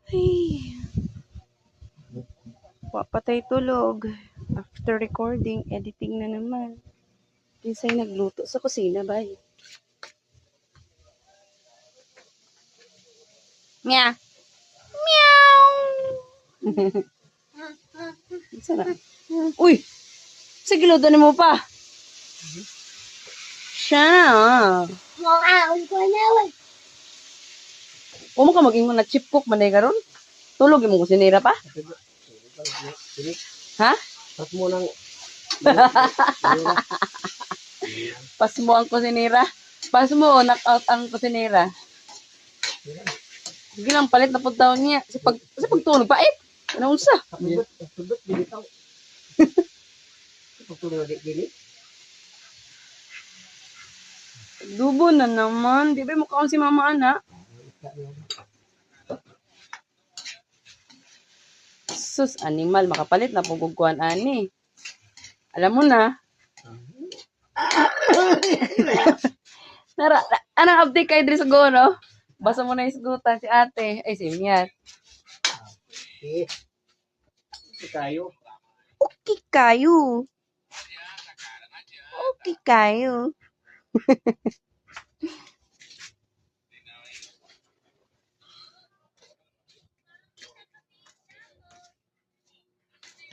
Ay, patay tulog. After recording, editing na naman. Kinsay nagluto sa kusina, bay. Meow. Meow. Sana. Uy! Sige, luto mo pa. Siya na. Huwag mo ka maging na chip cook manay ka ron. Tulog yung mong kusinira pa? Ha? Pas mo lang. Pas mo ang kusinira. Pas mo, knock out ang kusinira. Sige lang, palit na pagtaon niya. Sa pagtulog pa, ano unsa? Pagtulog, bilitaw. Pagtulog, dili. Dubo na naman. Di ba mukha si mama ana? Sus, animal. Makapalit na pagugkuhan ani. Alam mo na. Anong update kay Dres go, no? Basa mo na isgutan si ate. Ay, si Miat. Okay kayo. Okay kayo. Okay kayo.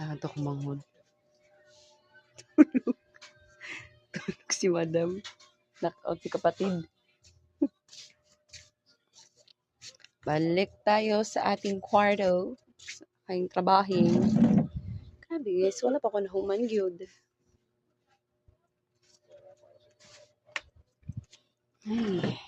Ito kumanghon. Tulog si madam. Knockout si kapatid. Balik tayo sa ating kwarto. Sa aking trabahin. Grabe guys, wala pa ako nahuman gyud. Ay.